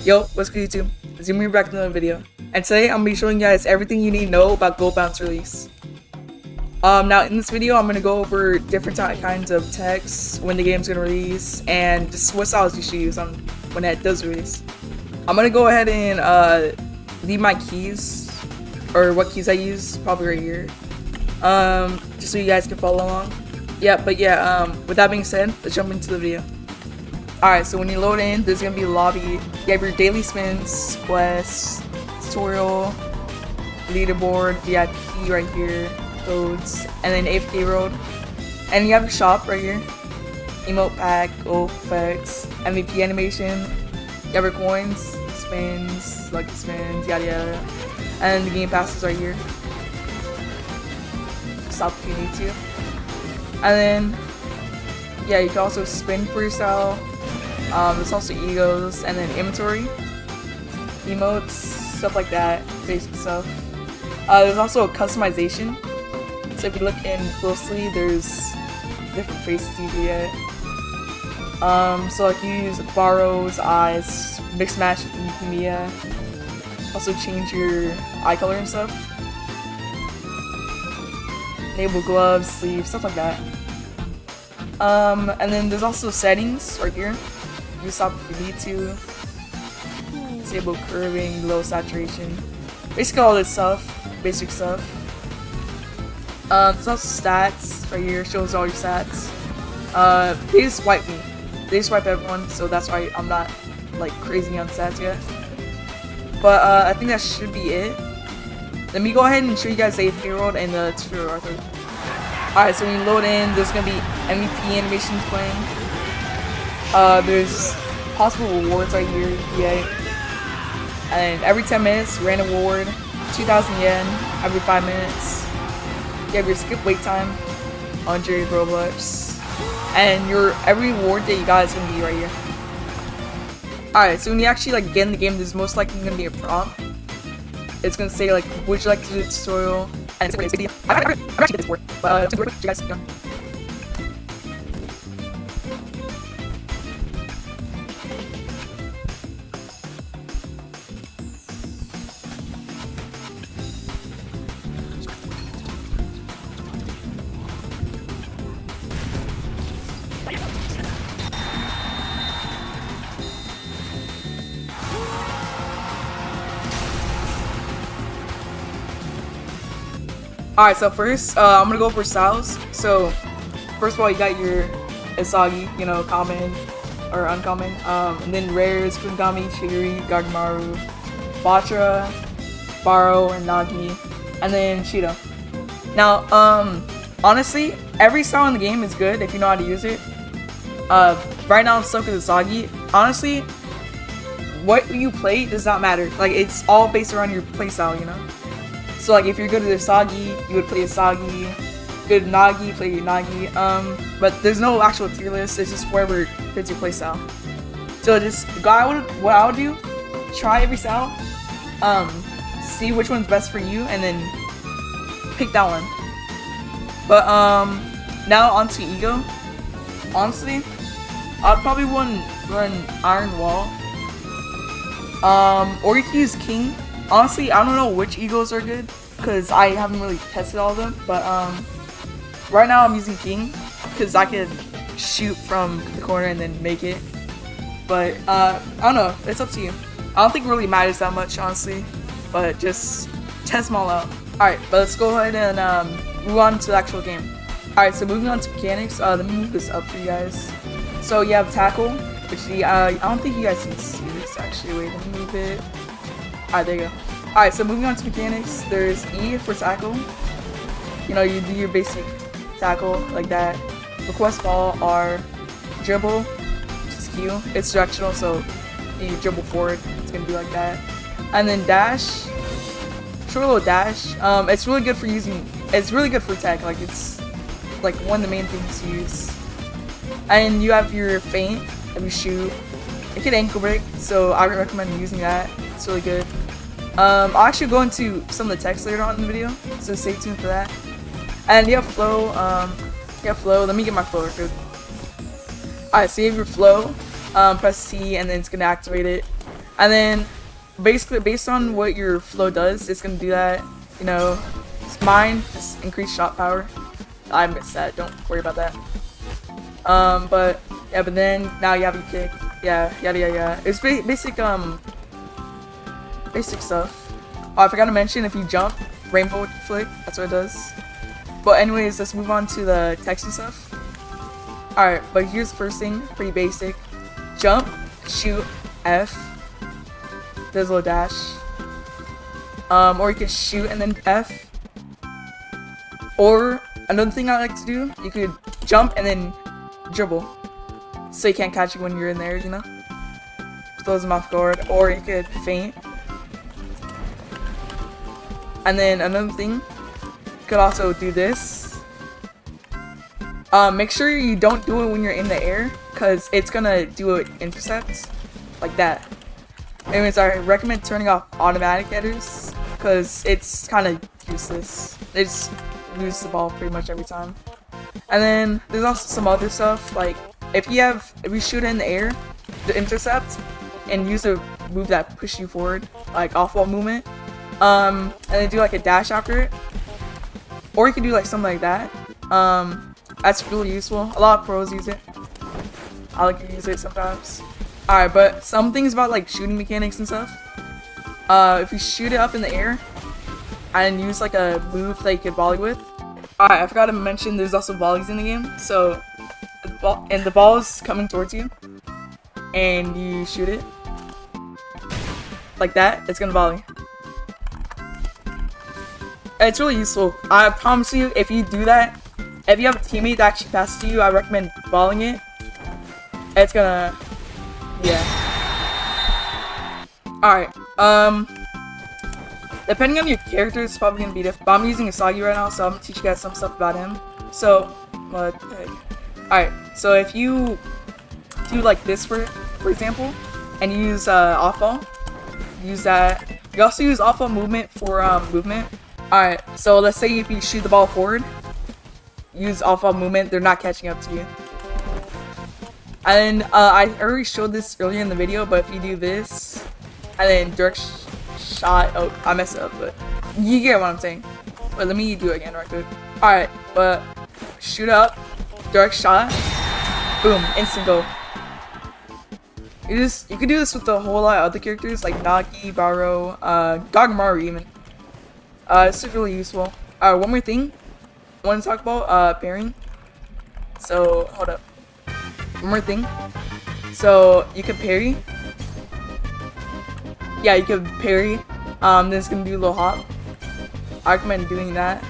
Yo, what's good YouTube? Zooming back to another video. And today I'm gonna be showing you guys everything you need to know about Goalbound's release. Now in this video I'm gonna go over different kinds of texts when the game's gonna release and just what styles you should use on when it does release. I'm gonna go ahead and leave my keys or what keys I use probably right here. Just so you guys can follow along. With that being said, let's jump into the video. Alright, so when you load in, there's gonna be a lobby. You have your daily spins, quests, tutorial, leaderboard, VIP right here, codes, and then AFK road. And you have your shop right here. Emote pack, ult effects, MVP animation. You have your coins, spins, lucky spins, yada yada. And the game passes right here. Stop if you need to. And then, yeah, you can also spin for your style. There's also egos and then inventory, emotes, stuff like that, basic stuff. There's also a customization. So if you look in closely, there's different faces you can get. So like you use borrows, eyes, mix match with leukemia. Also change your eye color and stuff. Enable gloves, sleeves, stuff like that. And then there's also settings right here. You stop if you need to. Disable curving, low saturation. Basically all this stuff, basic stuff. There's also stats right here, shows all your stats. They just wipe me. They just wipe everyone, so that's why I'm not like crazy on stats yet. But I think that should be it. Let me go ahead and show you guys the AFK world and the tutorial author. Alright, so when you load in, there's gonna be MVP animations playing. There's possible rewards right here, yay. And every 10 minutes, random reward, 2,000 yen every 5 minutes. You have your skip wait time, 100 Robux. And your every reward that you got is gonna be right here. Alright, so when you actually get in the game, there's most likely gonna be a prompt. It's gonna say would you like to do a tutorial? And it's video. I'm actually did this before, but you guys know. Alright, so first, I'm gonna go for styles. So, first of all, you got your Isagi, common or uncommon. And then rares, Kungami, Shigiri, Gagamaru, Batra, Baro, and Nagi. And then Shido. Now, honestly, every style in the game is good if you know how to use it. Right now I'm stuck with Isagi. Honestly, what you play does not matter. It's all based around your playstyle, So if you're good at Isagi, you would play Isagi. Good at Nagi, play Nagi. But there's no actual tier list. It's just wherever fits your playstyle. So what I would do, try every style, see which one's best for you, and then pick that one. But now onto ego. Honestly, I'd probably run Iron Wall. Or you can use King. Honestly, I don't know which egos are good because I haven't really tested all of them, but right now I'm using King because I could shoot from the corner and then make it. But I don't know, it's up to you. I don't think it really matters that much, honestly, but just test them all out. Alright, but let's go ahead and move on to the actual game. Alright, so moving on to mechanics, let me move this up for you guys. So you have tackle, which I don't think you guys can see this actually. Wait, let me move it. Alright, there you go. Alright, so moving on to mechanics, there's E for tackle. You do your basic tackle like that. Request ball, R, dribble, which is Q. It's directional, so you dribble forward, it's gonna be like that. And then dash, short little dash. It's really good for it's really good for tech. It's one of the main things to use. And you have your feint, if you shoot. It can ankle break, so I would recommend using that. It's really good. I'll actually go into some of the text later on in the video, so stay tuned for that. And you have flow. Let me get my flow real quick. Alright, so you have your flow. Press T and then it's gonna activate it. And then basically based on what your flow does, it's gonna do that. You know, mine just increase shot power. I missed that. Don't worry about that. But yeah, but then now you have your kick. Yeah, yada yada yada. It's basic stuff. Oh, I forgot to mention, if you jump, rainbow flick. That's what it does. But anyways, let's move on to the text and stuff. All right, but here's the first thing. Pretty basic. Jump, shoot, F. There's a little dash. Or you can shoot and then F. Or another thing I like to do, you could jump and then dribble, so you can't catch you when you're in there, you know? Throws them off guard. Or you could feint. And then another thing, you could also do this. Make sure you don't do it when you're in the air, because it's gonna do an intercept, like that. Anyways, I recommend turning off automatic headers, because it's kind of useless. It just loses the ball pretty much every time. And then there's also some other stuff, like if you shoot it in the air, the intercept, and use a move that pushes you forward, like off-wall movement, and then do like a dash after it, or you can do like something like that. That's really useful. A lot of pros use it. I like to use it sometimes. Alright, but some things about like shooting mechanics and stuff. If you shoot it up in the air and use like a move that you can volley with. Alright, I forgot to mention there's also volleys in the game. So, the ball is coming towards you, and you shoot it like that. It's gonna volley. It's really useful. I promise you, if you do that, if you have a teammate that actually passes to you, I recommend volleying it. It's gonna, yeah. Alright, depending on your character, it's probably gonna be different. But I'm using Asagi right now, so I'm gonna teach you guys some stuff about him. So, what the heck? Alright, so if you do like this for example, and you use off-ball, use that. You also use off-ball movement for movement. Alright, so let's say if you shoot the ball forward, use off-ball movement, they're not catching up to you. And I already showed this earlier in the video, but if you do this, and then direct shot, oh, I messed it up, but you get what I'm saying. But let me do it again right quick. Alright, but shoot up, direct shot, boom, instant goal. You can do this with a whole lot of other characters like Nagi, Baro, Gagamaru even. It's really useful. One more thing I want to talk about, pairing. So, hold up. One more thing. So, you can parry. Yeah, you can parry. Then it's gonna do a little hop. I recommend doing that.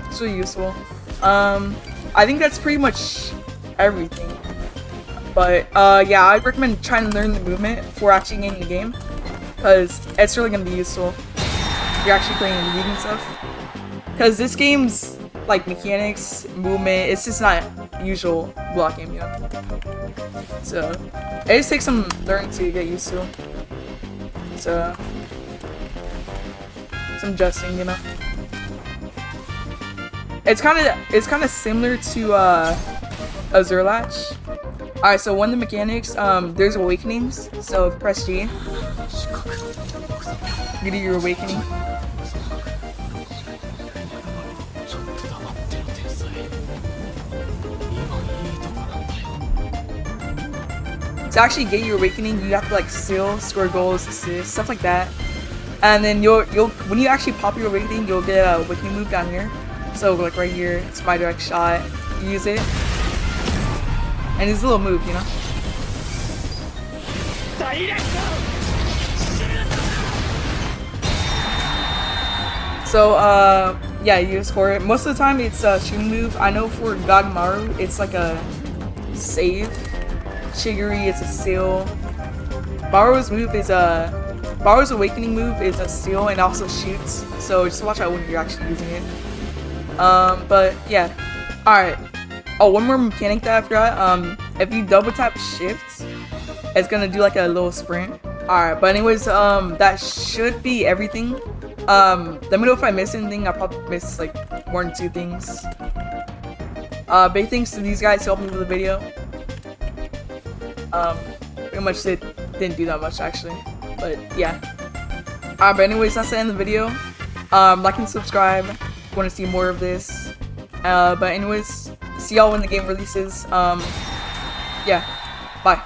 It's really useful. I think that's pretty much everything. But, yeah, I recommend trying to learn the movement before actually getting the game, because it's really gonna be useful if you're actually playing the league and stuff. Because this game's, like, mechanics, movement, it's just not usual block game, you know? So, it just takes some learning to get used to. So, some adjusting, you know? It's kind of similar to, Azure Latch. Alright, so one of the mechanics, there's awakenings. So, press G. You do your awakening. To actually get your awakening, you have to like steal, score goals, assists, stuff like that. And then you'll when you actually pop your awakening, you'll get a awakening move down here. So like right here, it's my direct shot. You use it, and it's a little move, you know. So yeah, you score it. Most of the time, it's a shooting move. I know for Gagamaru, it's like a save. Shigiri is a steal. Baro's awakening move is a steal and also shoots. So just watch out when you're actually using it. But yeah. Alright. Oh, one more mechanic that I forgot. If you double tap shift, it's gonna do like a little sprint. Alright, but anyways, that should be everything. Let me know if I missed anything. I probably missed like 1 or 2 things. Big thanks to these guys helping me with the video. Pretty much it. didn't do that much actually, but yeah. But anyways, that's the end of the video. Like and subscribe if you want to see more of this. But anyways, see y'all when the game releases. Yeah, bye.